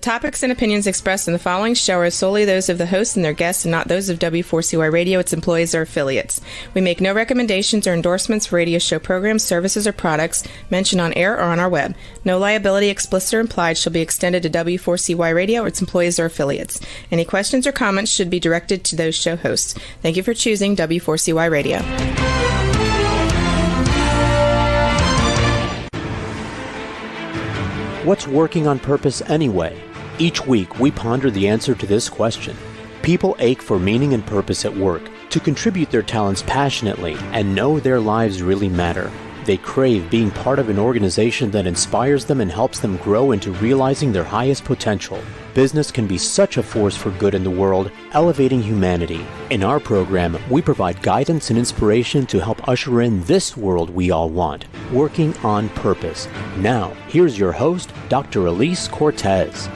topics and opinions expressed in the following show are solely those of the hosts and their guests and not those of W4CY Radio, its employees, or affiliates. We make no recommendations or endorsements for radio show programs, services, or products mentioned on air or on our web. No liability, explicit or implied, shall be extended to W4CY Radio or its employees or affiliates. Any questions or comments should be directed to those show hosts. Thank you for choosing W4CY Radio. What's working on purpose anyway? Each week, we ponder the answer to this question. People ache for meaning and purpose at work, to contribute their talents passionately and know their lives really matter. They crave being part of an organization that inspires them and helps them grow into realizing their highest potential. Business can be such a force for good in the world, elevating humanity. In our program, we provide guidance and inspiration to help usher in this world we all want, working on purpose. Now, here's your host, Dr. Elise Cortez.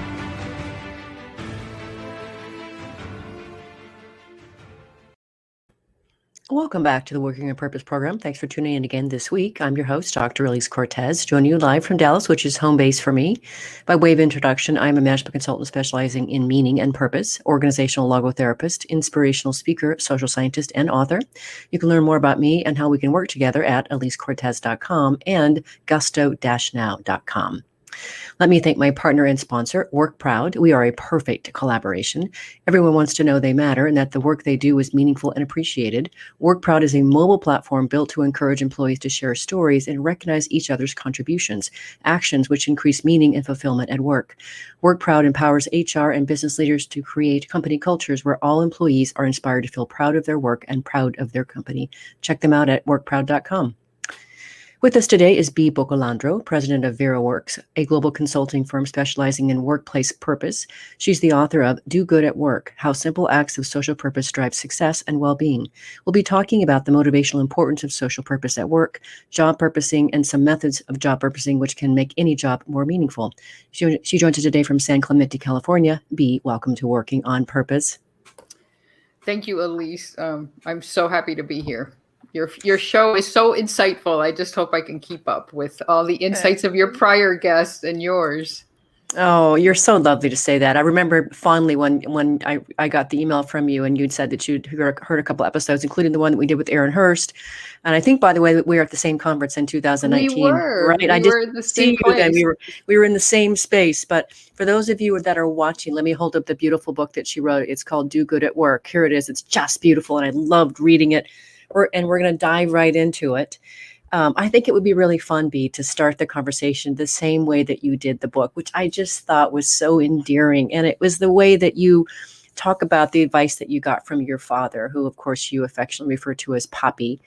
Welcome back to the Working on Purpose program. Thanks for tuning in again this week. I'm your host, Dr. Elise Cortez, joining you live from Dallas, which is home base for me. By way of introduction, I'm a management consultant specializing in meaning and purpose, organizational logotherapist, inspirational speaker, social scientist, and author. You can learn more about me and how we can work together at elisecortez.com and gusto-now.com. Let me thank my partner and sponsor, WorkProud. We are a perfect collaboration. Everyone wants to know they matter and that the work they do is meaningful and appreciated. WorkProud is a mobile platform built to encourage employees to share stories and recognize each other's contributions, actions which increase meaning and fulfillment at work. WorkProud empowers HR and business leaders to create company cultures where all employees are inspired to feel proud of their work and proud of their company. Check them out at workproud.com. With us today is Bea Bocalandro, president of VeraWorks, a global consulting firm specializing in workplace purpose. She's the author of Do Good at Work, How Simple Acts of Social Purpose Drive Success and Well-Being. We'll be talking about the motivational importance of social purpose at work, job purposing, and some methods of job purposing which can make any job more meaningful. She joins us today from San Clemente, California. Bea, welcome to Working on Purpose. Thank you, Elise. I'm so happy to be here. Your show is so insightful. I just hope I can keep up with all the insights of your prior guests and yours. Oh, you're so lovely to say that. I remember fondly when I got the email from you and you'd said that you'd heard a couple episodes, including the one that we did with Aaron Hurst. And I think, by the way, that we were at the same conference in 2019. We were. Right? We were in the same place. Then. We were in the same space. But for those of you that are watching, let me hold up the beautiful book that she wrote. It's called Do Good at Work. Here it is. It's just beautiful. And I loved reading it. We're going to dive right into it. I think it would be really fun, Bea, to start the conversation the same way that you did the book, which I just thought was so endearing. And it was the way that you talk about the advice that you got from your father, who, of course, you affectionately refer to as Poppy.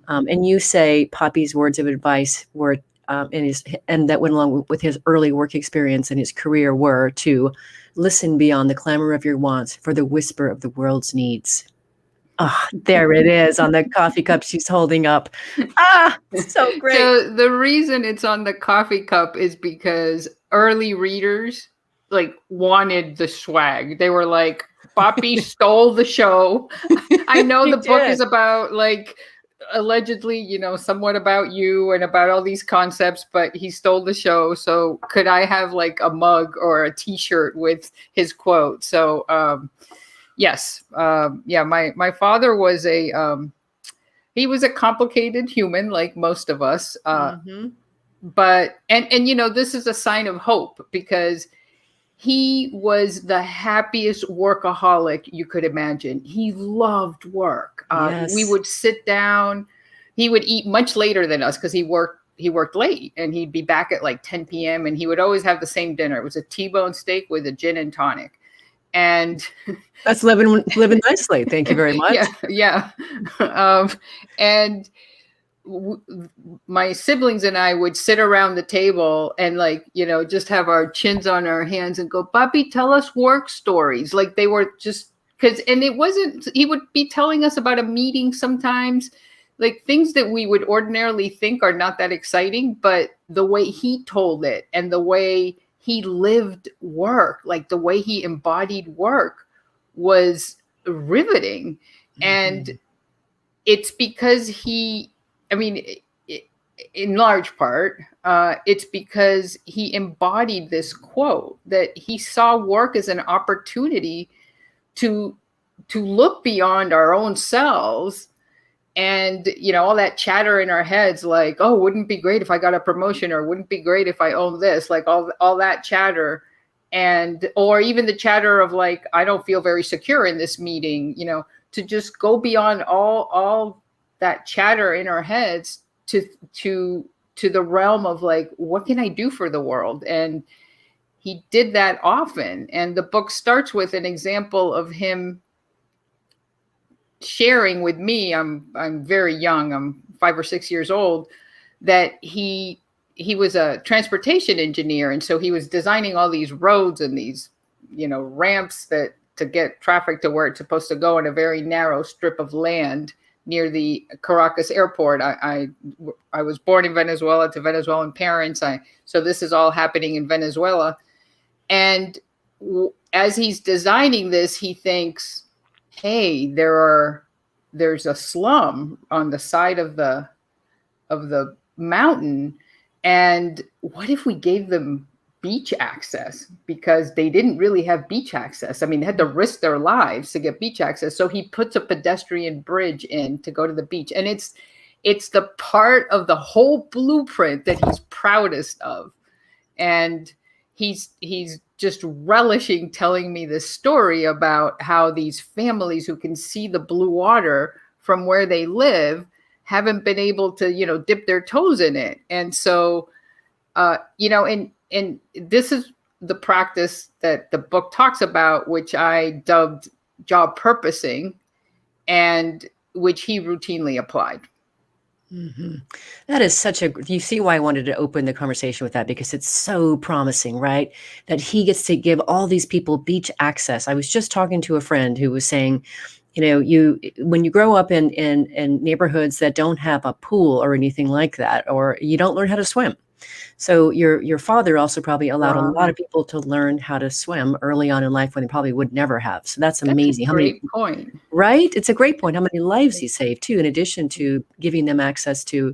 And you say Poppy's words of advice were, and that went along with his early work experience and his career, were to listen beyond the clamor of your wants for the whisper of the world's needs. Oh, there it is on the coffee cup she's holding up. So great. So the reason it's on the coffee cup is because early readers wanted the swag. They were like, Poppy stole the show. I know the book is about allegedly, somewhat about you and about all these concepts, but he stole the show. So could I have a mug or a t-shirt with his quote? So, yes. My father was he was a complicated human like most of us. But, this is a sign of hope because he was the happiest workaholic you could imagine. He loved work. Yes. We would sit down. He would eat much later than us because he worked late and he'd be back at 10 p.m. and he would always have the same dinner. It was a T-bone steak with a gin and tonic. And that's living nicely. Thank you very much. Yeah. My siblings and I would sit around the table and just have our chins on our hands and go, Bobby, tell us work stories. They were just he would be telling us about a meeting sometimes, things that we would ordinarily think are not that exciting, but the way he told it and the way he lived work, the way he embodied work was riveting. Mm-hmm. And it's because in large part, it's because he embodied this quote that he saw work as an opportunity to look beyond our own selves. And, all that chatter in our heads, like, oh, wouldn't it be great if I got a promotion, or wouldn't it be great if I owned this, like all that chatter. And, or even the chatter of like, I don't feel very secure in this meeting, to just go beyond all that chatter in our heads to the realm of like, what can I do for the world? And he did that often. And the book starts with an example of him sharing with me. I'm very young. I'm 5 or 6 years old. That he was a transportation engineer, and so he was designing all these roads and these, ramps that to get traffic to where it's supposed to go in a very narrow strip of land near the Caracas airport. I was born in Venezuela to Venezuelan parents. So this is all happening in Venezuela, and as he's designing this, he thinks, hey, there's a slum on the side of the mountain, and what if we gave them beach access? Because they didn't really have beach access. I mean, they had to risk their lives to get beach access. So he puts a pedestrian bridge in to go to the beach, and it's the part of the whole blueprint that he's proudest of, and he's just relishing telling me this story about how these families who can see the blue water from where they live haven't been able to, dip their toes in it. And so, and this is the practice that the book talks about, which I dubbed job purposing, and which he routinely applied. Mm-hmm. That is you see why I wanted to open the conversation with that, because it's so promising, right? That he gets to give all these people beach access. I was just talking to a friend who was saying, when you grow up in neighborhoods that don't have a pool or anything like that, or you don't learn how to swim. So your father also probably allowed a lot of people to learn how to swim early on in life when they probably would never have. So that's amazing. That's a great point. Right? It's a great point. How many lives he saved too, in addition to giving them access to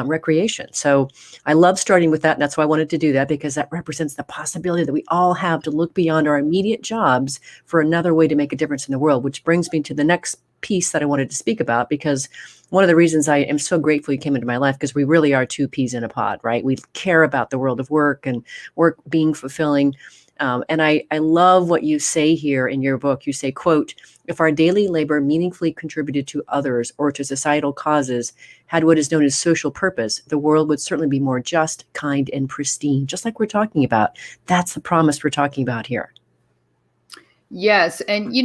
recreation. So I love starting with that. And that's why I wanted to do that, because that represents the possibility that we all have to look beyond our immediate jobs for another way to make a difference in the world, which brings me to the next piece that I wanted to speak about, because one of the reasons I am so grateful you came into my life, because we really are two peas in a pod, right? We care about the world of work and work being fulfilling. And I love what you say here in your book. You say, quote, if our daily labor meaningfully contributed to others or to societal causes, had what is known as social purpose, the world would certainly be more just, kind, and pristine, just like we're talking about. That's the promise we're talking about here. Yes. And,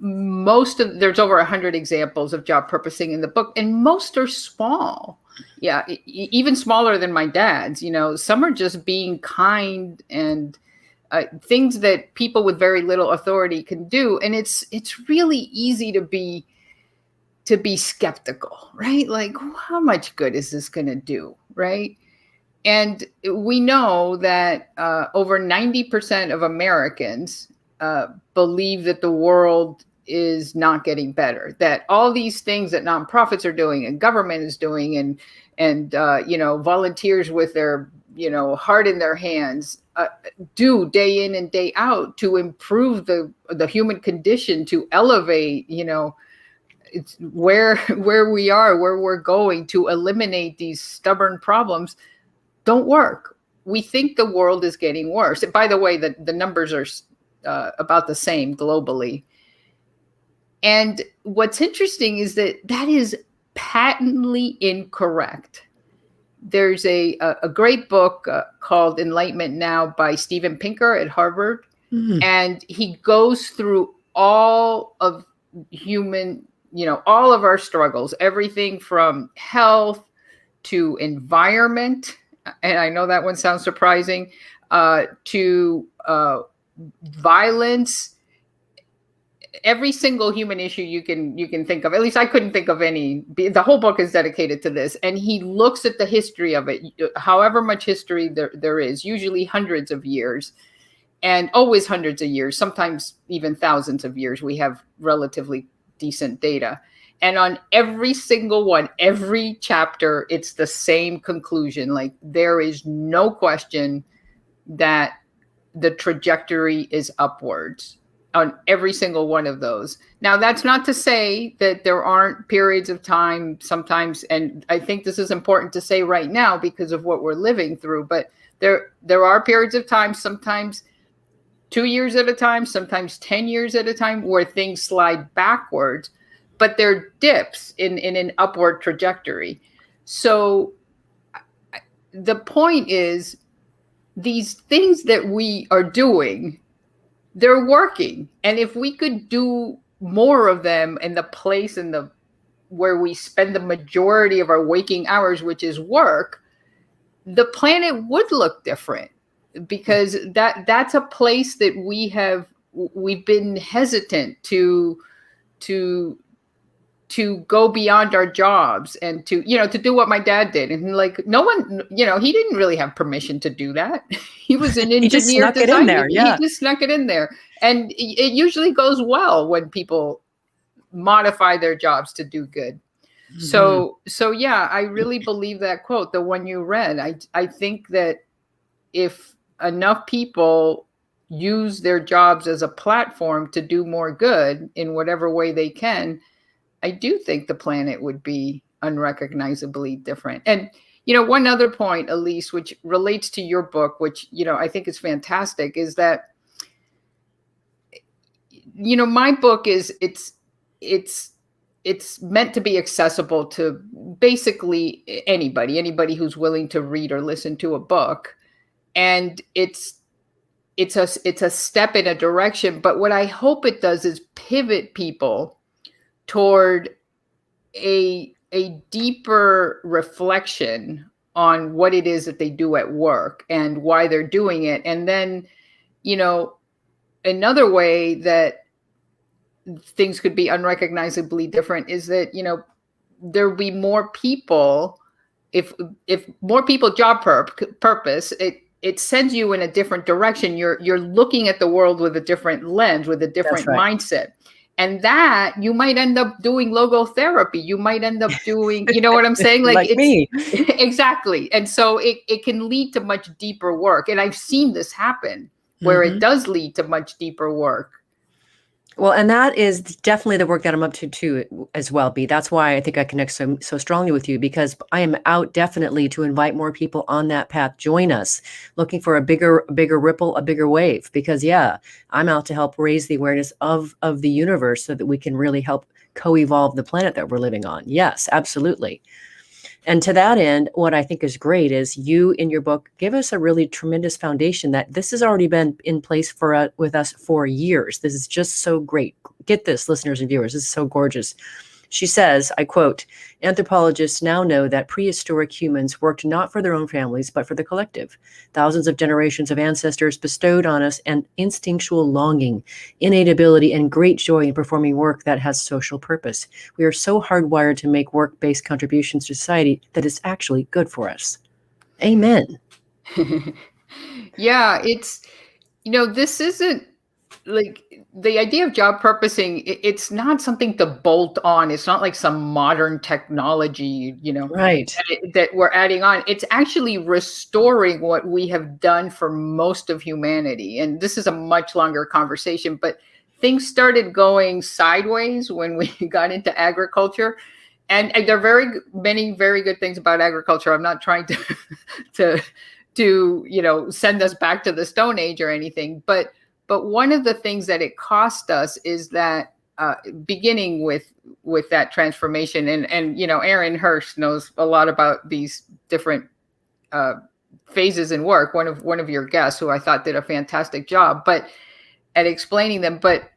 there's over 100 examples of job purposing in the book, and most are small. Yeah, even smaller than my dad's. Some are just being kind and things that people with very little authority can do. And it's really easy to be skeptical, right? Like, how much good is this going to do, right? And we know that over 90% of Americans believe that the world is not getting better, that all these things that nonprofits are doing and government is doing and volunteers with their, heart in their hands do day in and day out to improve the human condition, to elevate, it's where we are, where we're going, to eliminate these stubborn problems, don't work. We think the world is getting worse. And by the way, the numbers are about the same globally. And what's interesting is that is patently incorrect. There's a great book called Enlightenment Now by Steven Pinker at Harvard. Mm-hmm. And he goes through all of human, all of our struggles, everything from health to environment. And I know that one sounds surprising, to violence. Every single human issue you can think of. At least I couldn't think of any. The whole book is dedicated to this. And he looks at the history of it, however much history there is, usually hundreds of years, and always hundreds of years, sometimes even thousands of years. We have relatively decent data. And on every single one, every chapter, it's the same conclusion. Like, there is no question that the trajectory is upwards on every single one of those. Now, that's not to say that there aren't periods of time sometimes, and I think this is important to say right now because of what we're living through, but there are periods of time, sometimes 2 years at a time, sometimes 10 years at a time, where things slide backwards, but they're dips in an upward trajectory. So the point is, these things that we are doing, they're working. And if we could do more of them in the place where we spend the majority of our waking hours, which is work, the planet would look different, because that's a place that we've been hesitant to go beyond our jobs and to do what my dad did. And like, no one, he didn't really have permission to do that. He was an engineer. He just snuck it in there. Yeah. He just snuck it in there. And it usually goes well when people modify their jobs to do good. Mm-hmm. So yeah, I really believe that quote, the one you read. I think that if enough people use their jobs as a platform to do more good in whatever way they can, I do think the planet would be unrecognizably different. And, one other point, Elise, which relates to your book, which, I think is fantastic, is that, my book it's meant to be accessible to basically anybody who's willing to read or listen to a book. And it's a step in a direction. But what I hope it does is pivot people toward a deeper reflection on what it is that they do at work and why they're doing it. And then, another way that things could be unrecognizably different is that, there'll be more people. If more people job purpose, it sends you in a different direction. You're looking at the world with a different lens, with a different mindset. And that you might end up doing logotherapy. You might end up doing, you know what I'm saying? Like me. Exactly. And so it can lead to much deeper work. And I've seen this happen where it does lead to much deeper work. Well, and that is definitely the work that I'm up to too, as well, B. That's why I think I connect so strongly with you, because I am out definitely to invite more people on that path. Join us, looking for a bigger ripple, a bigger wave. Because I'm out to help raise the awareness of the universe so that we can really help co-evolve the planet that we're living on. Yes, absolutely. And to that end, what I think is great is you in your book give us a really tremendous foundation that this has already been in place with us for years. This is just so great. Get this, listeners and viewers. This is so gorgeous. She says, I quote, "Anthropologists now know that prehistoric humans worked not for their own families, but for the collective. Thousands of generations of ancestors bestowed on us an instinctual longing, innate ability, and great joy in performing work that has social purpose. We are so hardwired to make work-based contributions to society that it's actually good for us." Amen. Yeah, it's, this isn't like the idea of job purposing. It's not something to bolt on. It's not like some modern technology, right, that we're adding on. It's actually restoring what we have done for most of humanity. And this is a much longer conversation, but things started going sideways when we got into agriculture. And there are many very good things about agriculture. I'm not trying to send us back to the Stone Age or anything, but one of the things that it cost us is that beginning with that transformation, and Aaron Hurst knows a lot about these different phases in work. One of your guests, who I thought did a fantastic job, but at explaining them. But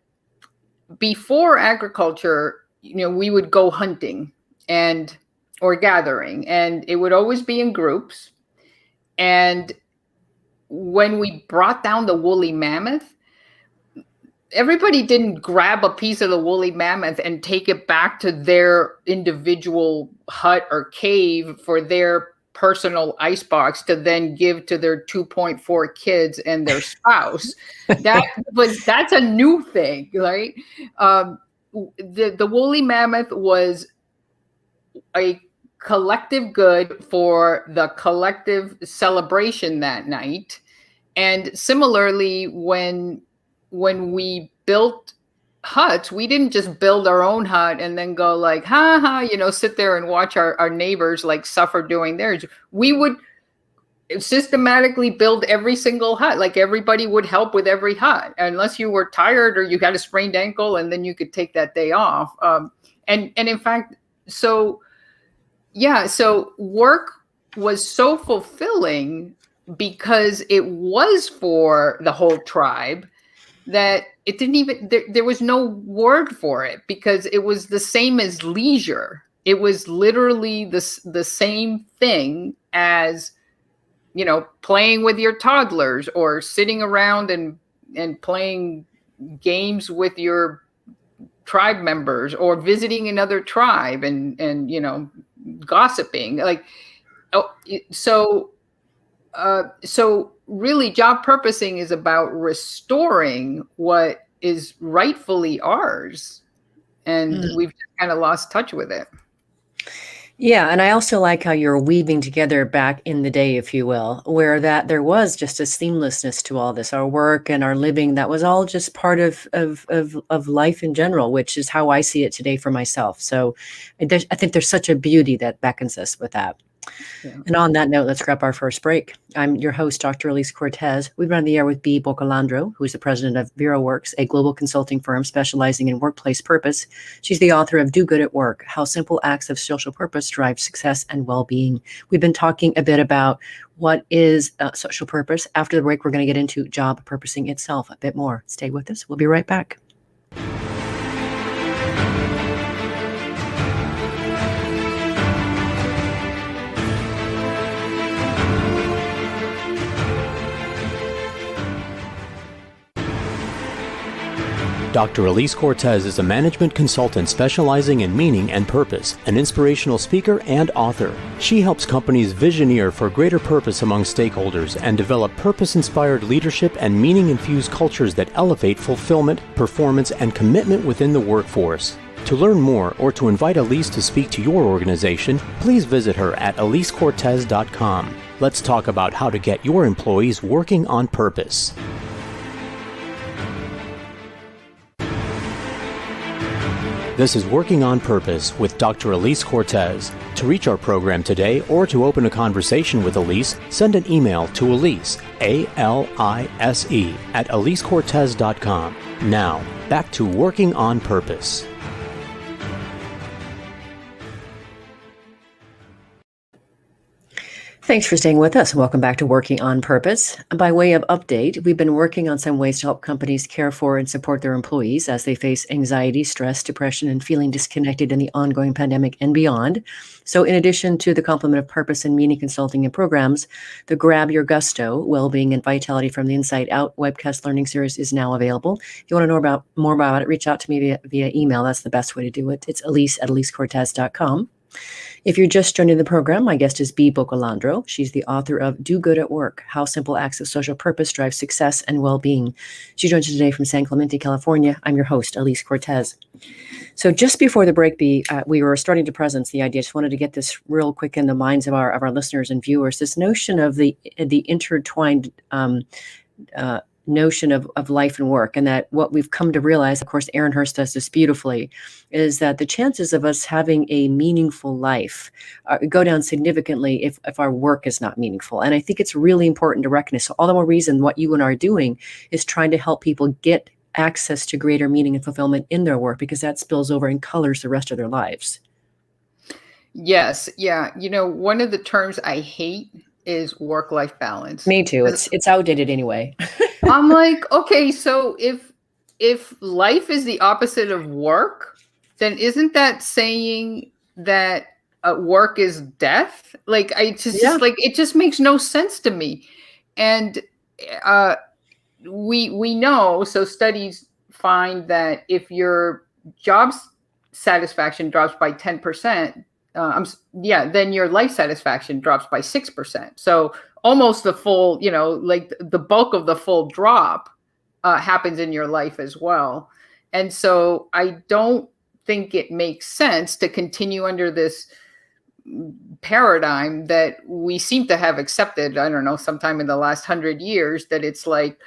before agriculture, we would go hunting or gathering, and it would always be in groups. And when we brought down the woolly mammoth, everybody didn't grab a piece of the woolly mammoth and take it back to their individual hut or cave for their personal icebox to then give to their 2.4 kids and their spouse. That's a new thing, right? the woolly mammoth was a collective good for the collective celebration that night. And similarly, when we built huts, we didn't just build our own hut and then go like, ha ha, sit there and watch our neighbors like suffer doing theirs. We would systematically build every single hut. Like everybody would help with every hut, unless you were tired or you had a sprained ankle, and then you could take that day off. And in fact, so work was so fulfilling because it was for the whole tribe that it didn't even, there was no word for it, because it was the same as leisure. It was literally the same thing as, playing with your toddlers or sitting around and playing games with your tribe members, or visiting another tribe and gossiping. So really, job purposing is about restoring what is rightfully ours. And we've kind of lost touch with it. Yeah, and I also like how you're weaving together back in the day, if you will, where that there was just a seamlessness to all this, our work and our living, that was all just part of life in general, which is how I see it today for myself. So I think there's such a beauty that beckons us with that. Yeah. And on that note, let's grab our first break. I'm your host, Dr. Elise Cortez. We've been on the air with Bea Bocalandro, who is the president of VeraWorks, a global consulting firm specializing in workplace purpose. She's the author of Do Good at Work, How Simple Acts of Social Purpose Drive Success and Well-Being. We've been talking a bit about what is social purpose. After the break, we're going to get into job purposing itself a bit more. Stay with us. We'll be right back. Dr. Elise Cortez is a management consultant specializing in meaning and purpose, an inspirational speaker and author. She helps companies visioneer for greater purpose among stakeholders and develop purpose-inspired leadership and meaning-infused cultures that elevate fulfillment, performance, and commitment within the workforce. To learn more or to invite Elise to speak to your organization, please visit her at elisecortez.com. Let's talk about how to get your employees working on purpose. This is Working on Purpose with Dr. Elise Cortez. To reach our program today or to open a conversation with Elise, send an email to Elise, A-L-I-S-E, at elisecortez.com. Now, back to Working on Purpose. Thanks for staying with us. Welcome back to Working on Purpose. By way of update, we've been working on some ways to help companies care for and support their employees as they face anxiety, stress, depression, and feeling disconnected in the ongoing pandemic and beyond. So in addition to the complement of purpose and meaning consulting and programs, the Grab Your Gusto, Wellbeing and Vitality from the Inside Out webcast learning series is now available. If you want to know more about it, reach out to me via email. That's the best way to do it. It's Elise at elisecortez.com. If you're just joining the program, my guest is Bea Bocalandro. She's the author of Do Good at Work, How Simple Acts of Social Purpose Drive Success and Well-Being. She joins us today from San Clemente, California. I'm your host, Elise Cortez. So just before the break, Bea, we were starting to presence the idea. I just wanted to get this real quick in the minds of our listeners and viewers, this notion of the intertwined notion of life and work, and that what we've come to realize, of course, Aaron Hurst does this beautifully, is that the chances of us having a meaningful life go down significantly if our work is not meaningful. And I think it's really important to recognize. So all the more reason what you and I are doing is trying to help people get access to greater meaning and fulfillment in their work, because that spills over and colors the rest of their lives. Yes. Yeah. One of the terms I hate is work-life balance. Me too. It's outdated anyway. I'm like, okay, so if life is the opposite of work, then isn't that saying that work is death? Like, it just makes no sense to me. And we know, so studies find that if your job satisfaction drops by 10%, then your life satisfaction drops by 6%. So almost the full, like the bulk of the full drop happens in your life as well. And so I don't think it makes sense to continue under this paradigm that we seem to have accepted, I don't know, sometime in the last 100 years, that it's like,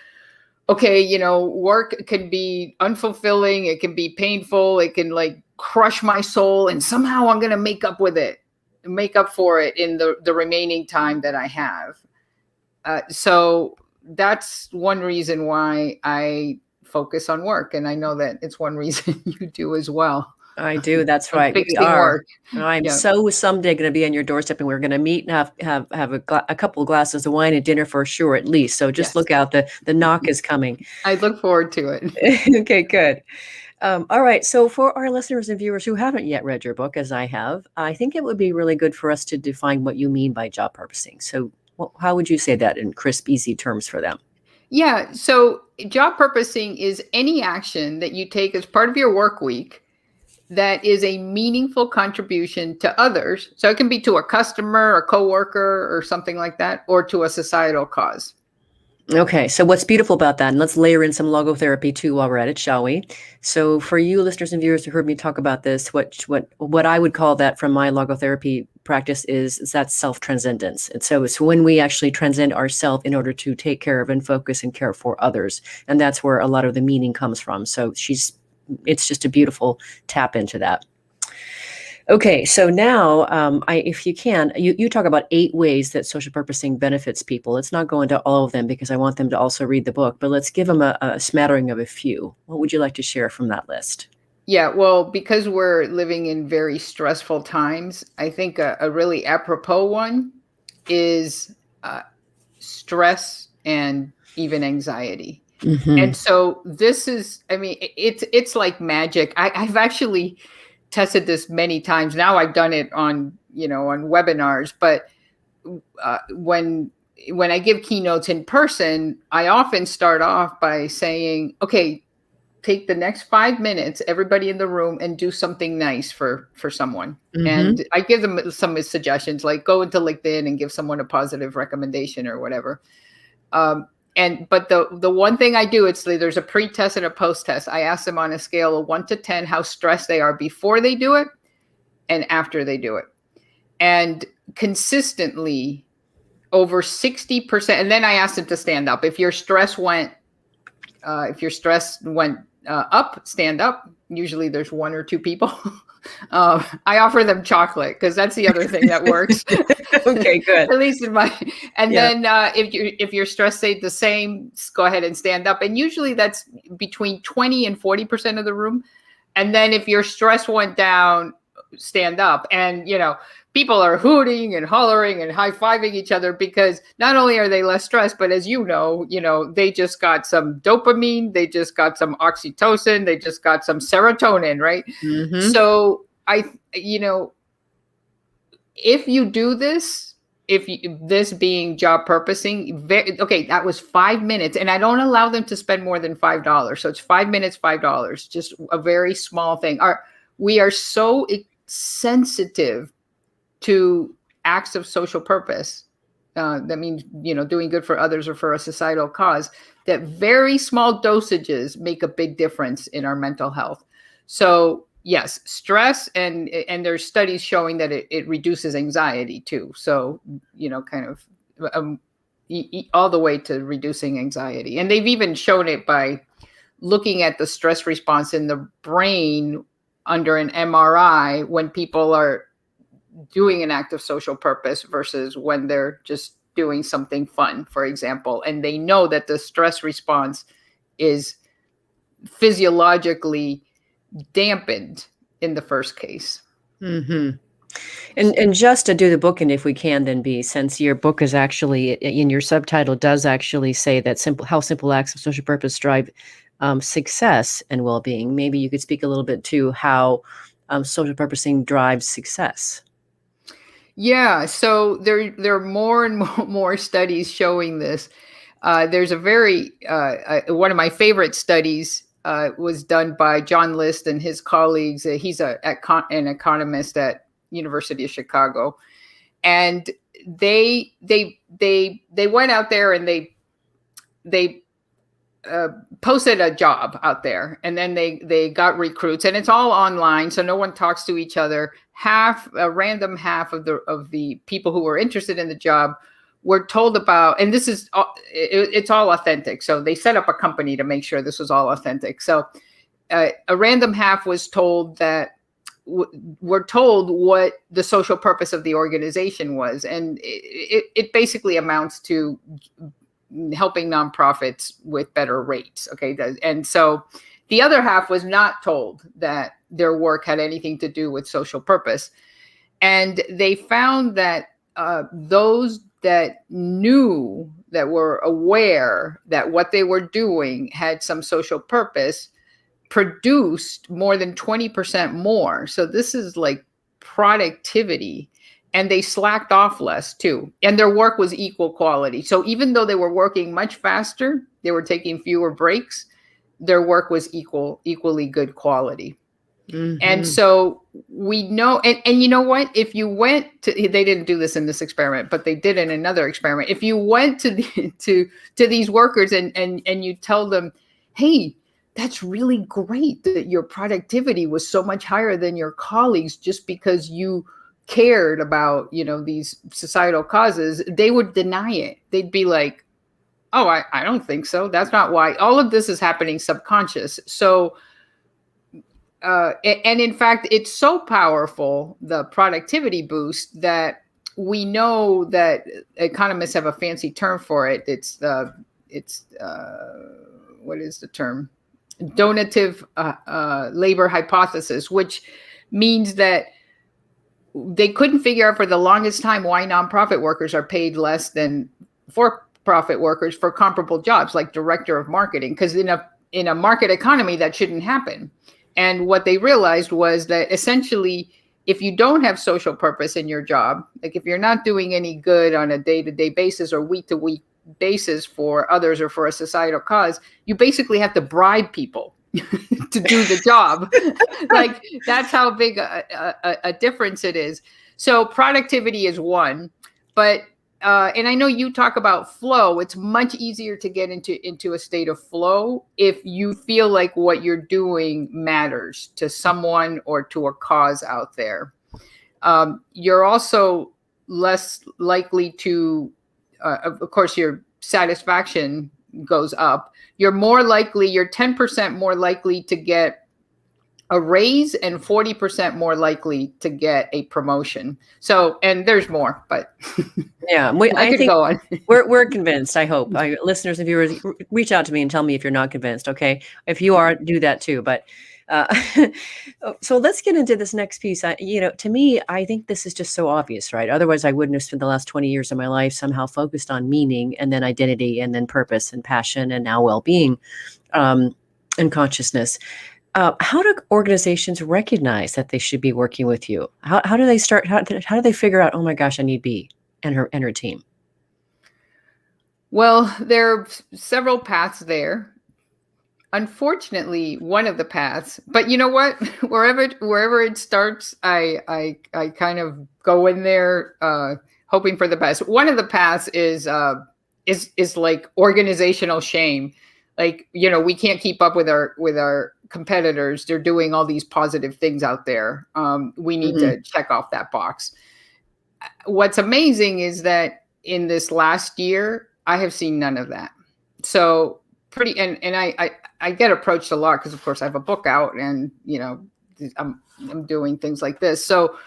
okay, work can be unfulfilling, it can be painful, it can like crush my soul, and somehow I'm going to make up for it in the remaining time that I have. So that's one reason why I focus on work. And I know that it's one reason you do as well. I do. That's right. We are. Work. I'm so someday going to be on your doorstep, and we're going to meet and have a couple of glasses of wine and dinner for sure, at least. So just look out. The knock is coming. I look forward to it. Okay, good. All right. So for our listeners and viewers who haven't yet read your book, as I have, I think it would be really good for us to define what you mean by job purposing. So how would you say that in crisp, easy terms for them? Yeah. So job purposing is any action that you take as part of your work week that is a meaningful contribution to others. So it can be to a customer, a coworker, or something like that, or to a societal cause. Okay, so what's beautiful about that, and let's layer in some logotherapy too while we're at it, shall we? So for you listeners and viewers who heard me talk about this, what I would call that from my logotherapy practice is that self-transcendence. And so it's when we actually transcend ourselves in order to take care of and focus and care for others. And that's where a lot of the meaning comes from. So it's just a beautiful tap into that. Okay, so now, if you can, you talk about 8 ways that social purposing benefits people. Let's not go into all of them because I want them to also read the book, but let's give them a smattering of a few. What would you like to share from that list? Yeah, well, because we're living in very stressful times, I think a really apropos one is stress and even anxiety. Mm-hmm. And so this is, it's like magic. I've actually tested this many times. Now I've done it on webinars, but when I give keynotes in person, I often start off by saying, okay, take the next 5 minutes, everybody in the room, and do something nice for someone. Mm-hmm. And I give them some suggestions, like go into LinkedIn and give someone a positive recommendation or whatever. But the one thing I do, there's a pre-test and a post-test. I ask them on a scale of 1 to 10 how stressed they are before they do it and after they do it. And consistently over 60%, and then I ask them to stand up. If your stress went up, stand up. Usually there's 1 or 2 people. I offer them chocolate because that's the other thing that works. Okay, good. At least in my. And then if your stress stayed the same, go ahead and stand up. And usually that's between 20 and 40% of the room. And then if your stress went down, stand up. And people are hooting and hollering and high-fiving each other because not only are they less stressed, but as they just got some dopamine, they just got some oxytocin, they just got some serotonin, right? Mm-hmm. So if you do this, this being job purposing, that was 5 minutes, and I don't allow them to spend more than $5. So it's 5 minutes, $5, just a very small thing. We are so sensitive to acts of social purpose. That means, doing good for others or for a societal cause, that very small dosages make a big difference in our mental health. So yes, stress, and there's studies showing that it reduces anxiety too. So, all the way to reducing anxiety. And they've even shown it by looking at the stress response in the brain under an MRI when people are doing an act of social purpose versus when they're just doing something fun, for example. And they know that the stress response is physiologically dampened in the first case. Mm-hmm. And just to do the book, and if we can then be, since your book is actually, in your subtitle, does actually say that how simple acts of social purpose drive success and well-being. Maybe you could speak a little bit to how social purposing drives success. Yeah, so there are more and more studies showing this. There's a very one of my favorite studies was done by John List and his colleagues. He's an economist at University of Chicago, and they went out there and they posted a job out there, and then they got recruits, and it's all online, so no one talks to each other. A random half of the people who were interested in the job were told about, and this is it's all authentic. So they set up a company to make sure this was all authentic. So a random half was told that were told what the social purpose of the organization was, and it basically amounts to helping nonprofits with better rates. Okay. And so the other half was not told that their work had anything to do with social purpose. And they found that those that knew, that were aware that what they were doing had some social purpose, produced more than 20% more. So this is like productivity. And they slacked off less too. And their work was equal quality. So even though they were working much faster, they were taking fewer breaks, their work was equally good quality. Mm-hmm. And so we know, and you know what, if you went to, they didn't do this in this experiment, but they did in another experiment. If you went to these workers and you tell them, hey, that's really great that your productivity was so much higher than your colleagues just because you cared about, these societal causes, they would deny it. They'd be like, oh, I don't think so. That's not why. All of this is happening subconscious. So, and in fact, it's so powerful, the productivity boost, that we know that economists have a fancy term for it. It's what is the term? Donative labor hypothesis, which means that they couldn't figure out for the longest time why nonprofit workers are paid less than for-profit workers for comparable jobs, like director of marketing, because in a market economy that shouldn't happen. And what they realized was that essentially, if you don't have social purpose in your job, like if you're not doing any good on a day-to-day basis or week-to-week basis for others or for a societal cause, you basically have to bribe people to do the job. Like that's how big a difference it is. So productivity is one, but and I know you talk about flow. It's much easier to get into a state of flow if you feel like what you're doing matters to someone or to a cause out there. You're also less likely to, of course, your satisfaction goes up. You're 10% more likely to get a raise and 40% more likely to get a promotion. So, and there's more, but yeah, I think go on. we're convinced. I hope listeners and viewers reach out to me and tell me if you're not convinced. Okay, if you are, do that too. But so let's get into this next piece. To me, I think this is just so obvious, right? Otherwise, I wouldn't have spent the last 20 years of my life somehow focused on meaning and then identity and then purpose and passion and now well-being and consciousness. How do organizations recognize that they should be working with you? How do they start? How do they figure out, oh my gosh, I need Bea and her team? Well, there are several paths there. Unfortunately, one of the paths, but you know what? Wherever it starts, I kind of go in there hoping for the best. One of the paths is like organizational shame. Like, we can't keep up with our competitors. They're doing all these positive things out there. We need to check off that box. What's amazing is that in this last year, I have seen none of that. So and I get approached a lot because, of course, I have a book out and, I'm doing things like this. So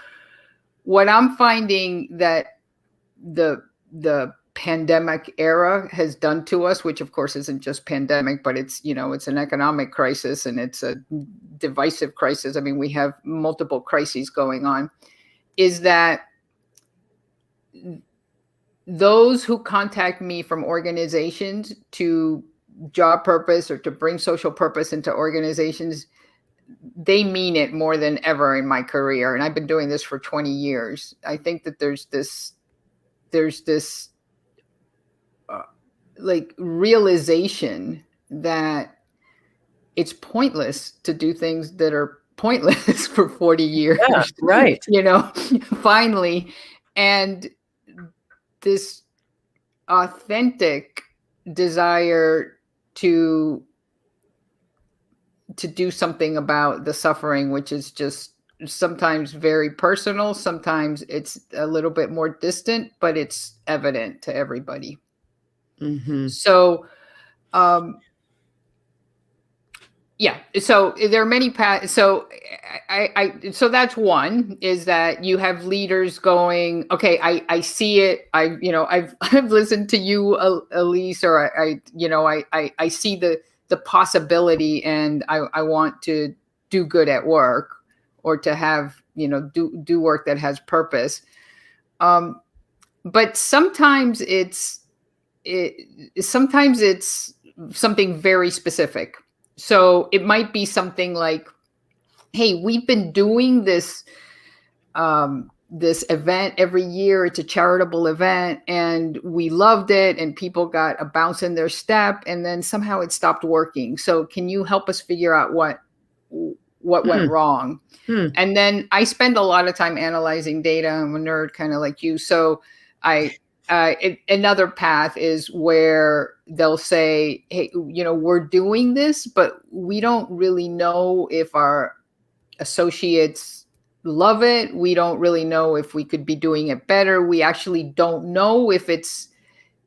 what I'm finding that the pandemic era has done to us, which of course isn't just pandemic, but it's, it's an economic crisis and it's a divisive crisis. I mean, we have multiple crises going on, is that those who contact me from organizations to job purpose or to bring social purpose into organizations, they mean it more than ever in my career. And I've been doing this for 20 years. I think that there's this like realization that it's pointless to do things that are pointless for 40 years. Yeah, right. Finally. And this authentic desire to do something about the suffering, which is just sometimes very personal. Sometimes it's a little bit more distant, but it's evident to everybody. Mm-hmm. So, yeah. So there are many paths. So so that's one, is that you have leaders going, okay, I see it. I've listened to you, Elise, or I see the possibility, and I want to do good at work, or to have, do work that has purpose. But sometimes it's something very specific. So it might be something like, hey, we've been doing this event every year. It's a charitable event, and we loved it, and people got a bounce in their step, and then somehow it stopped working. So can you help us figure out what went wrong? And then I spend a lot of time analyzing data. I'm a nerd, kind of like you. So another path is where they'll say, hey, we're doing this, but we don't really know if our associates love it. We don't really know if we could be doing it better. We actually don't know if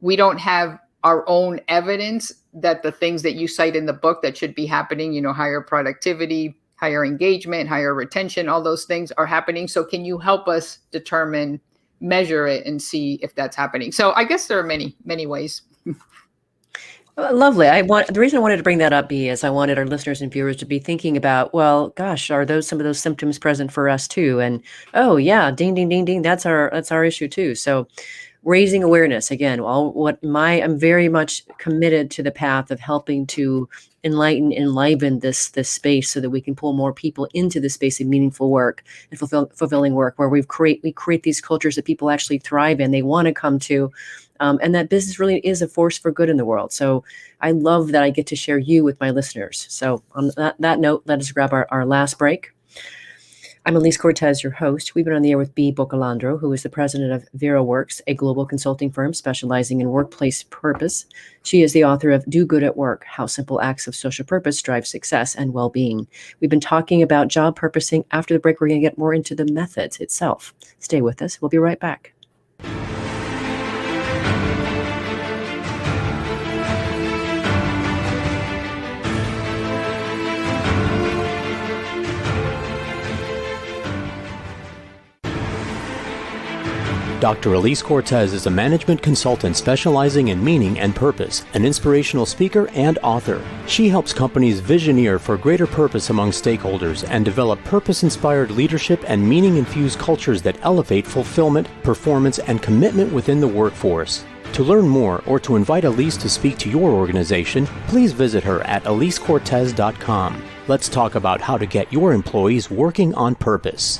we don't have our own evidence that the things that you cite in the book that should be happening, higher productivity, higher engagement, higher retention, all those things are happening. So can you help us measure it and see if that's happening? So I guess there are many, many ways. Lovely. The reason I wanted to bring that up, is I wanted our listeners and viewers to be thinking about, well, gosh, are some of those symptoms present for us too? And oh yeah, ding, ding, ding, ding. That's our issue too. So raising awareness again. I'm very much committed to the path of helping to enliven this space, so that we can pull more people into the space of meaningful work and fulfilling work, where we create these cultures that people actually thrive in, they want to come to, and that business really is a force for good in the world. So I love that I get to share you with my listeners. So on that note, let us grab our last break. I'm Elise Cortez, your host. We've been on the air with Bea Bocalandro, who is the president of VeraWorks, a global consulting firm specializing in workplace purpose. She is the author of Do Good at Work, How Simple Acts of Social Purpose Drive Success and Well-Being. We've been talking about job purposing. After the break, we're going to get more into the methods itself. Stay with us. We'll be right back. Dr. Elise Cortez is a management consultant specializing in meaning and purpose, an inspirational speaker and author. She helps companies visioneer for greater purpose among stakeholders and develop purpose-inspired leadership and meaning-infused cultures that elevate fulfillment, performance, and commitment within the workforce. To learn more or to invite Elise to speak to your organization, please visit her at elisecortez.com. Let's talk about how to get your employees working on purpose.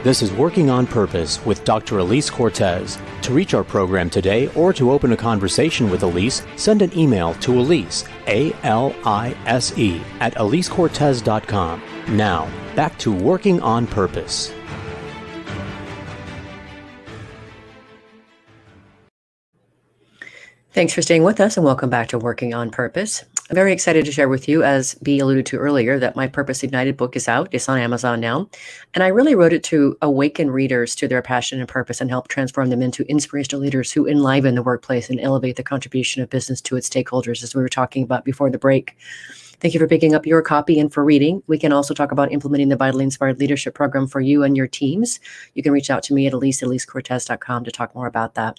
This is Working on Purpose with Dr. Elise Cortez. To reach our program today or to open a conversation with Elise, send an email to Elise, A-L-I-S-E, at elisecortez.com. Now, back to Working on Purpose. Thanks for staying with us, and welcome back to Working on Purpose. I'm very excited to share with you, as Bea alluded to earlier, that my Purpose Ignited book is out. It's on Amazon now. And I really wrote it to awaken readers to their passion and purpose and help transform them into inspirational leaders who enliven the workplace and elevate the contribution of business to its stakeholders, as we were talking about before the break. Thank you for picking up your copy and for reading. We can also talk about implementing the Vitally Inspired Leadership Program for you and your teams. You can reach out to me at elisecortez.com to talk more about that.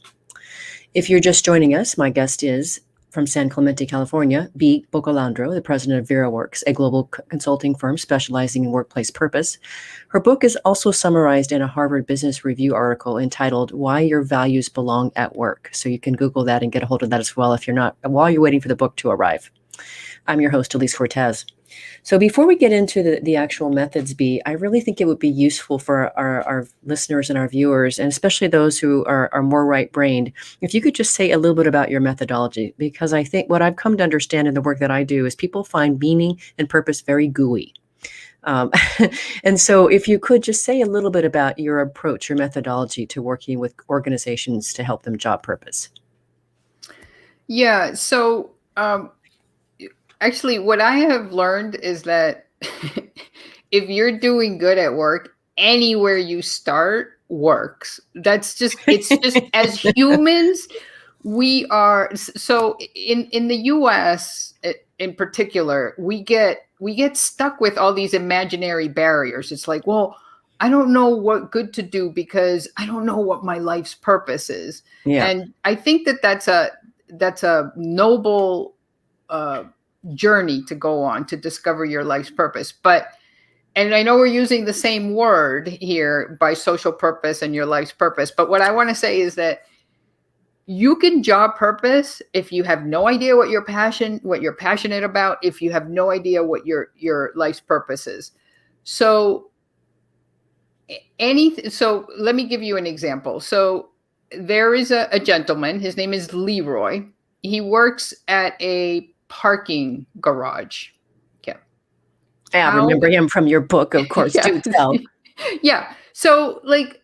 If you're just joining us, my guest is from San Clemente, California, Bea Bocalandro, the president of VeraWorks, a global consulting firm specializing in workplace purpose. Her book is also summarized in a Harvard Business Review article entitled Why Your Values Belong at Work. So you can Google that and get a hold of that as well while you're waiting for the book to arrive. I'm your host, Elise Cortez. So before we get into the actual methods, Bea, I really think it would be useful for our listeners and our viewers, and especially those who are more right-brained, if you could just say a little bit about your methodology, because I think what I've come to understand in the work that I do is people find meaning and purpose very gooey. Um, and so if you could just say a little bit about your approach, your methodology to working with organizations to help them job purpose. Yeah. So actually, what I have learned is that if you're doing good at work, anywhere you start works. It's just as humans, we are so in the US in particular, we get stuck with all these imaginary barriers. It's like, well, I don't know what good to do because I don't know what my life's purpose is. Yeah. And I think that that's a noble journey to go on to discover your life's purpose. And I know we're using the same word here by social purpose and your life's purpose. But what I want to say is that you can job purpose if you have no idea what you're passionate about, if you have no idea what your life's purpose is. So let me give you an example. So there is a gentleman, his name is Leroy. He works at a parking garage. I remember him from your book, of course, yeah. Do Tell. Yeah. So, like,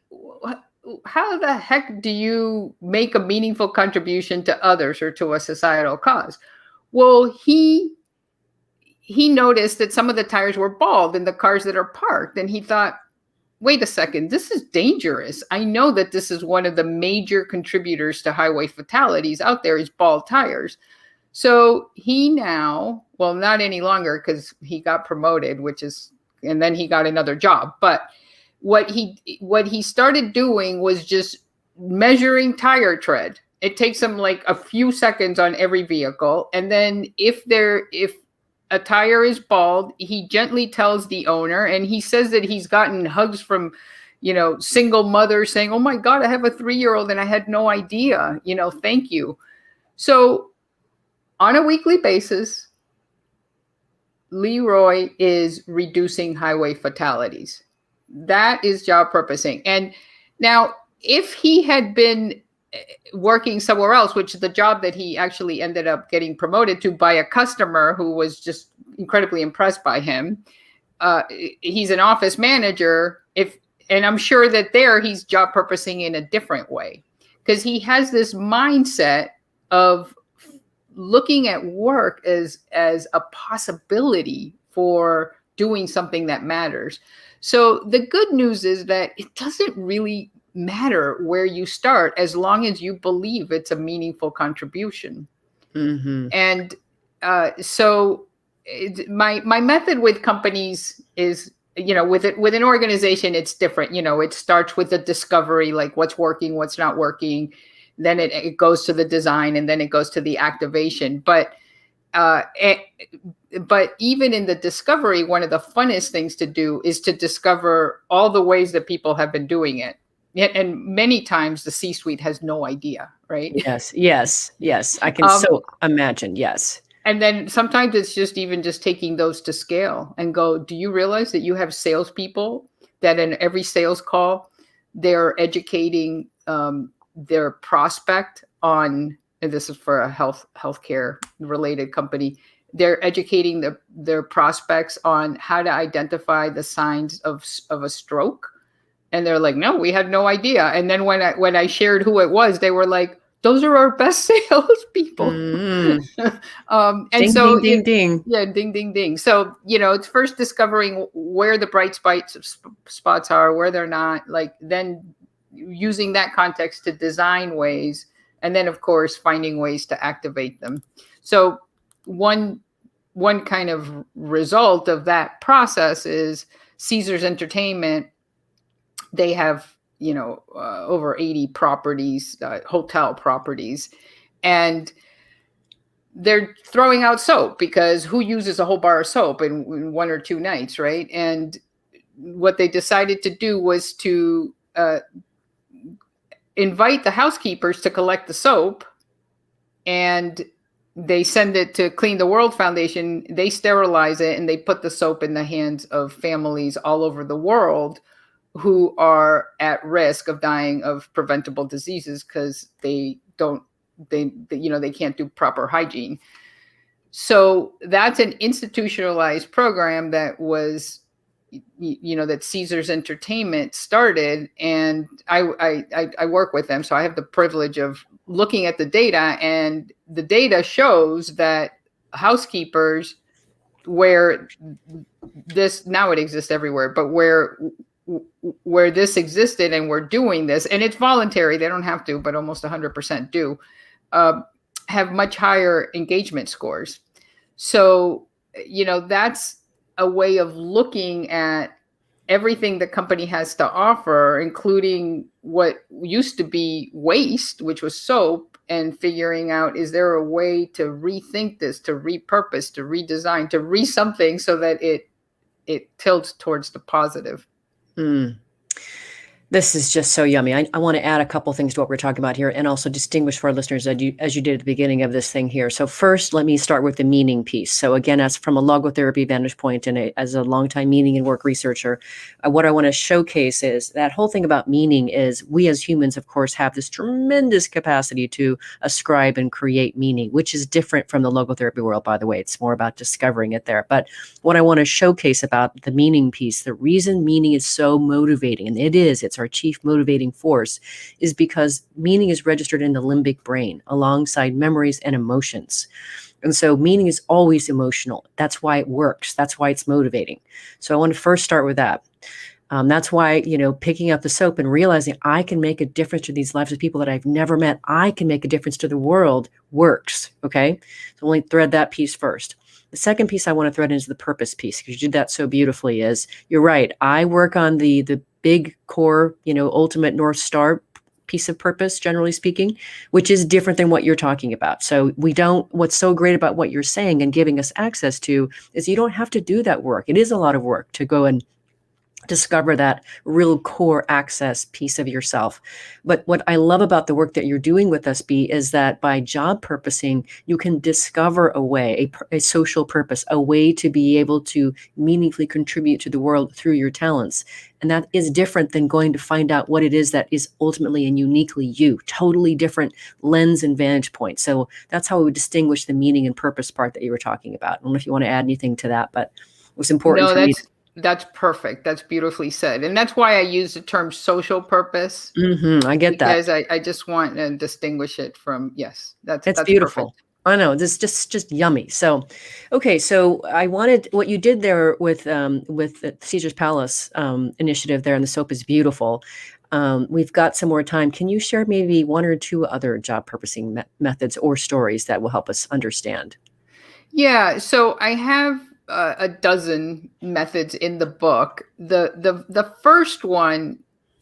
how the heck do you make a meaningful contribution to others or to a societal cause? Well, he noticed that some of the tires were bald in the cars that are parked, and he thought, wait a second, this is dangerous. I know that this is one of the major contributors to highway fatalities out there is bald tires. So he now, well, not any longer because he got promoted, and then he got another job. But what he started doing was just measuring tire tread. It takes him like a few seconds on every vehicle. And then if a tire is bald, he gently tells the owner, and he says that he's gotten hugs from, single mothers saying, oh my God, I have a 3-year-old and I had no idea, thank you. So on a weekly basis, Leroy is reducing highway fatalities. That is job purposing. And now, if he had been working somewhere else, which is the job that he actually ended up getting promoted to by a customer who was just incredibly impressed by him, he's an office manager. And I'm sure that there he's job purposing in a different way, because he has this mindset of looking at work as a possibility for doing something that matters. So the good news is that it doesn't really matter where you start as long as you believe it's a meaningful contribution. Mm-hmm. And so my method with companies is, with an organization, it's different. It starts with the discovery, like what's working, what's not working. Then it goes to the design, and then it goes to the activation. But even in the discovery, one of the funnest things to do is to discover all the ways that people have been doing it. And many times the C-suite has no idea, right? Yes. I can so imagine, yes. And then sometimes it's just taking those to scale and go, do you realize that you have salespeople that in every sales call, they're educating their prospect on, and this is for a healthcare related company, they're educating their prospects on how to identify the signs of a stroke. And they're like, no, we had no idea. And then when I shared who it was, they were like, those are our best salespeople. Mm. And ding, so, ding, ding. Yeah, ding, ding, ding. So, it's first discovering where the bright spots are, where they're not, like then using that context to design ways, and then of course finding ways to activate them. So one kind of result of that process is Caesars Entertainment. They have over 80 properties, hotel properties, and they're throwing out soap because who uses a whole bar of soap in 1 or 2 nights, right? And what they decided to do was to invite the housekeepers to collect the soap, and they send it to Clean the World Foundation. They sterilize it, and they put the soap in the hands of families all over the world who are at risk of dying of preventable diseases because they can't do proper hygiene. So that's an institutionalized program that was that Caesars Entertainment started, and I work with them, so I have the privilege of looking at the data, and the data shows that housekeepers, where this, now it exists everywhere, but where this existed and we're doing this, and it's voluntary, they don't have to, but almost 100% do, have much higher engagement scores. So, that's a way of looking at everything the company has to offer, including what used to be waste, which was soap, and figuring out, is there a way to rethink this, to repurpose, to redesign, to something so that it tilts towards the positive. This is just so yummy. I want to add a couple things to what we're talking about here, and also distinguish for our listeners as you did at the beginning of this thing here. So first, let me start with the meaning piece. So again, as from a logotherapy vantage point and as a longtime meaning and work researcher, what I want to showcase is that whole thing about meaning is we as humans, of course, have this tremendous capacity to ascribe and create meaning, which is different from the logotherapy world, by the way. It's more about discovering it there. But what I want to showcase about the meaning piece, the reason meaning is so motivating, and it's our chief motivating force, is because meaning is registered in the limbic brain alongside memories and emotions. And so meaning is always emotional. That's why it works. That's why it's motivating. So I want to first start with that. That's why, picking up the soap and realizing I can make a difference to these lives of people that I've never met, I can make a difference to the world, works. Okay. So only thread that piece first. The second piece I want to thread into the purpose piece, because you did that so beautifully, is you're right. I work on the big core, ultimate North Star piece of purpose, generally speaking, which is different than what you're talking about. So what's so great about what you're saying and giving us access to is you don't have to do that work. It is a lot of work to go and discover that real core access piece of yourself. But what I love about the work that you're doing with us, B, is that by job purposing, you can discover a way, a social purpose, a way to be able to meaningfully contribute to the world through your talents. And that is different than going to find out what it is that is ultimately and uniquely you, totally different lens and vantage point. So that's how we would distinguish the meaning and purpose part that you were talking about. I don't know if you want to add anything to that, but it was important for me. That's perfect. That's beautifully said. And that's why I use the term social purpose. I get that. Because I just want to distinguish it from, yes, that's beautiful. Perfect. I know, this is just yummy. So, okay. So I wanted, what you did there with the Caesar's Palace initiative there, and the soap is beautiful. We've got some more time. Can you share maybe one or two other job purposing methods or stories that will help us understand? Yeah. So I have a dozen methods in the book. The first one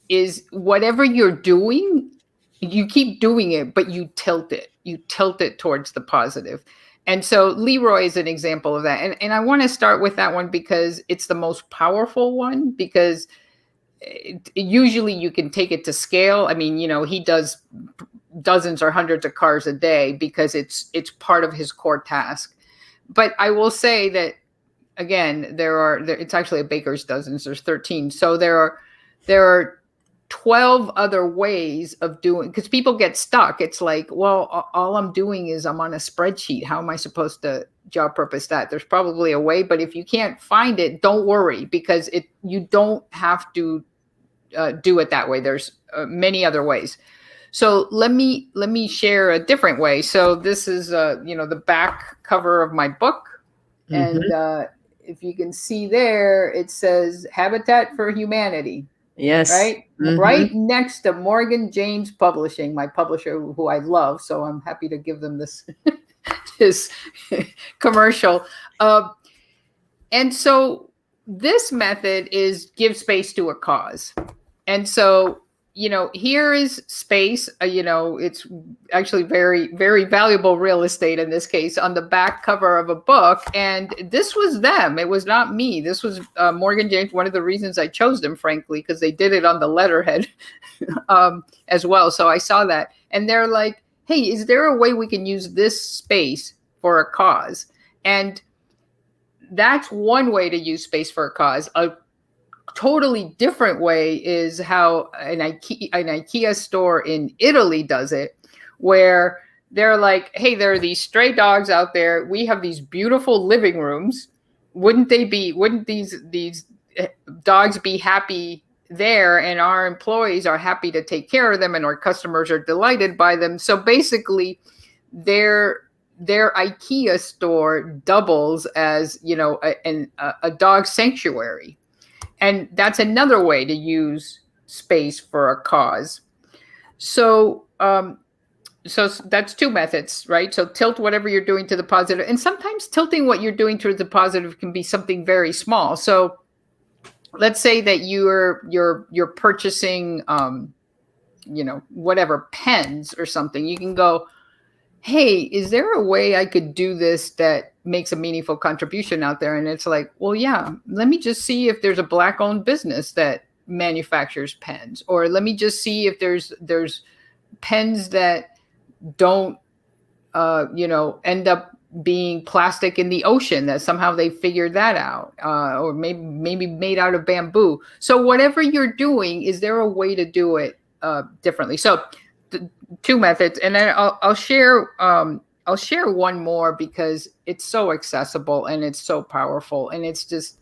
is, whatever you're doing, you keep doing it, but you tilt it towards the positive. And so Leroy is an example of that. And I want to start with that one because it's the most powerful one, because usually you can take it to scale. I mean, he does dozens or hundreds of cars a day because it's part of his core task. But I will say that, again, it's actually a baker's dozens. There's 13. So there are 12 other ways of doing, because people get stuck. It's like, well, all I'm doing is I'm on a spreadsheet. How am I supposed to job purpose that? There's probably a way, but if you can't find it, don't worry, because you don't have to do it that way. There's many other ways. So let me share a different way. So this is the back cover of my book. And if you can see there, it says Habitat for Humanity. Yes. Right? Right next to Morgan James Publishing, my publisher, who I love. So I'm happy to give them this commercial. And so this method is give space to a cause. And so, here is space. It's actually very, very valuable real estate in this case on the back cover of a book. And this was them. It was not me. This was Morgan James. One of the reasons I chose them, frankly, because they did it on the letterhead as well. So I saw that. And they're like, hey, is there a way we can use this space for a cause? And that's one way to use space for a cause. A totally different way is how an IKEA store in Italy does it, where they're like, hey, there are these stray dogs out there. We have these beautiful living rooms. Wouldn't these dogs be happy there, and our employees are happy to take care of them, and our customers are delighted by them. So basically, their IKEA store doubles as, you know, a dog sanctuary. And that's another way to use space for a cause. So so that's two methods, right? So tilt whatever you're doing to the positive. And sometimes tilting what you're doing towards the positive can be something very small. So let's say that you're purchasing you know, whatever, pens or something. You can go, hey, is there a way I could do this that makes a meaningful contribution out there? And it's like, well, yeah, let me just see if there's a Black-owned business that manufactures pens, or let me just see if there's pens that don't, you know, end up being plastic in the ocean, that somehow they figured that out, or maybe made out of bamboo. So whatever you're doing, is there a way to do it differently? So two methods, and then I'll share one more because it's so accessible and it's so powerful, and it's just,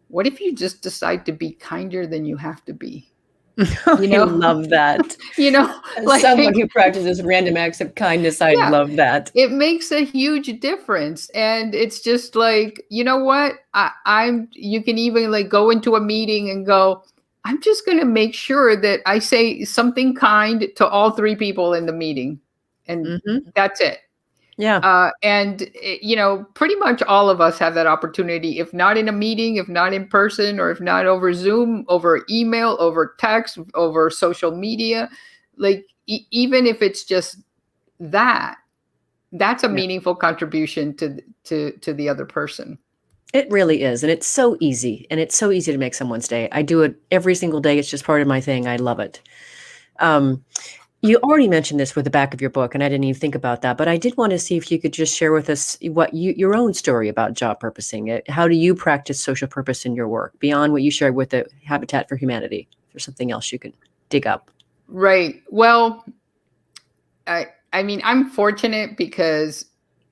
what if you just decide to be kinder than you have to be? You know, I love that. You know, like, someone who practices random acts of kindness, I love that. It makes a huge difference, and it's just like, you know what? You can even like go into a meeting and go, I'm just going to make sure that I say something kind to all three people in the meeting, and that's it. Yeah. And, you know, pretty much all of us have that opportunity, if not in a meeting, if not in person, or if not over Zoom, over email, over text, over social media. Like, even if it's just that's a meaningful contribution to the other person. It really is. And it's so easy. And it's so easy to make someone's day. I do it every single day. It's just part of my thing. I love it. You already mentioned this with the back of your book, and I didn't even think about that, but I did want to see if you could just share with us what your own story about job purposing. How do you practice social purpose in your work beyond what you shared with the Habitat for Humanity? There's something else you could dig up. Right. Well, I mean, I'm fortunate because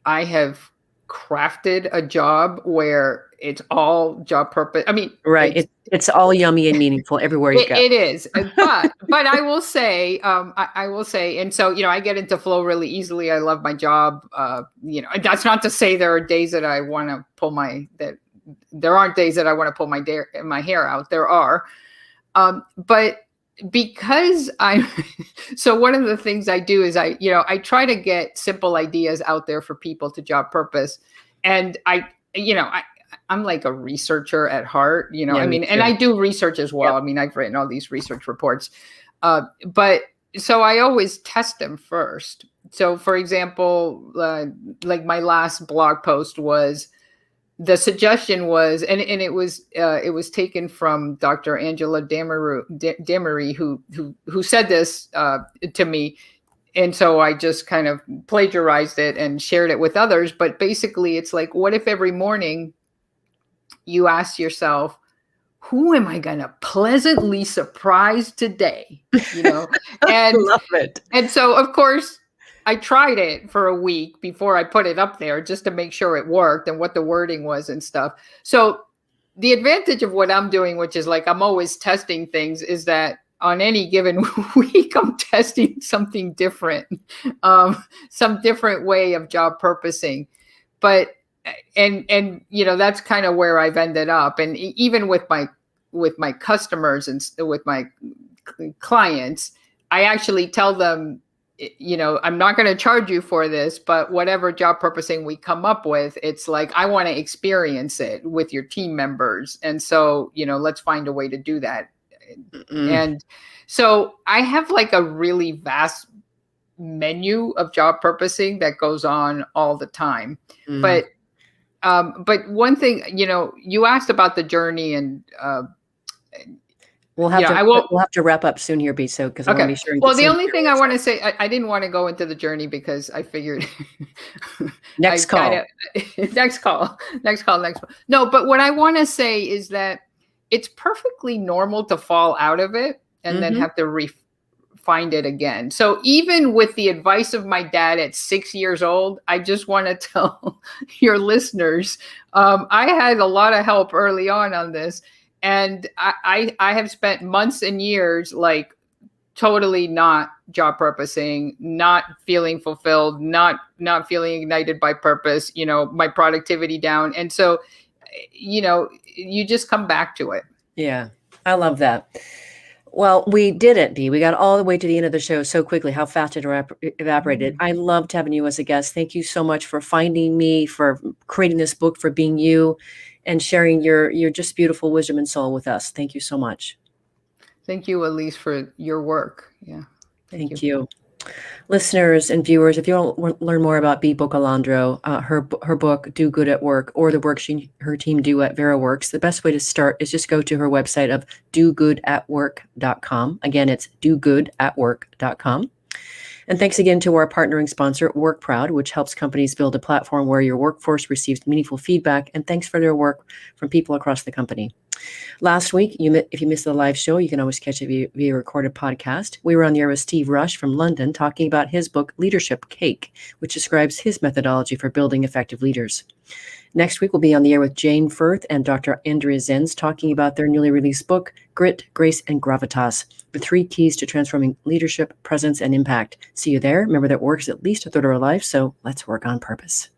I have crafted a job where it's all job purpose. I mean, right. It's all yummy and meaningful everywhere you go. It is. But I will say, and so, you know, I get into flow really easily. I love my job. You know, that's not to say there are days that I want to there aren't days that I want to pull my hair out. There are. But because so one of the things I do is I try to get simple ideas out there for people to job purpose. And I'm like a researcher at heart, you know, and I do research as well. Yep. I mean, I've written all these research reports, but so I always test them first. So for example, like my last blog post the suggestion was, and it was taken from Dr. Angela Damery, who said this to me. And so I just kind of plagiarized it and shared it with others. But basically it's like, what if every morning you ask yourself, who am I going to pleasantly surprise today? You know, and I love it. And so, of course, I tried it for a week before I put it up there just to make sure it worked and what the wording was and stuff. So the advantage of what I'm doing, which is like I'm always testing things, is that on any given week, I'm testing something different, some different way of job purposing. But and you know, that's kind of where I've ended up. And even with my customers and with my clients, I actually tell them, you know, I'm not going to charge you for this, but whatever job purposing we come up with, it's like, I want to experience it with your team members. And so, you know, let's find a way to do that. And so I have like a really vast menu of job purposing that goes on all the time. But one thing, you know, you asked about the journey, and we'll have to wrap up soon here, B. So because I want to be sure. Well, the only thing I want to say, I didn't want to go into the journey because I figured next call. No, but what I want to say is that it's perfectly normal to fall out of it and then have to find it again. So even with the advice of my dad at 6 years old, I just want to tell your listeners, I had a lot of help early on this. And I have spent months and years like totally not job purposing, not feeling fulfilled, not feeling ignited by purpose, my productivity down. And so, you just come back to it. Yeah, I love that. Well, we did it, Bea. We got all the way to the end of the show so quickly, how fast it evaporated. I loved having you as a guest. Thank you so much for finding me, for creating this book, for being you, and sharing your just beautiful wisdom and soul with us. Thank you so much. Thank you, Elise, for your work. Yeah. Thank you. Listeners and viewers, if you want to learn more about Bea Bocalandro, her book, Do Good at Work, or the work her team do at VeraWorks, the best way to start is just go to her website of dogoodatwork.com. Again, it's dogoodatwork.com. And thanks again to our partnering sponsor, WorkProud, which helps companies build a platform where your workforce receives meaningful feedback. And thanks for their work from people across the company. Last week, if you missed the live show, you can always catch it via recorded podcast. We were on the air with Steve Rush from London talking about his book, Leadership Cake, which describes his methodology for building effective leaders. Next week, we'll be on the air with Jane Firth and Dr. Andrea Zenz talking about their newly released book, Grit, Grace, and Gravitas, the 3 keys to transforming leadership, presence, and impact. See you there. Remember that work is at least a third of our life, so let's work on purpose.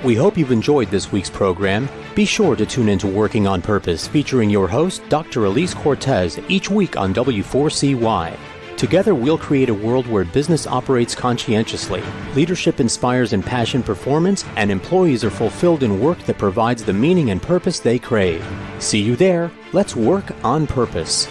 We hope you've enjoyed this week's program. Be sure to tune into Working on Purpose, featuring your host, Dr. Elise Cortez, each week on W4CY. Together, we'll create a world where business operates conscientiously, leadership inspires impassioned performance, and employees are fulfilled in work that provides the meaning and purpose they crave. See you there. Let's work on purpose.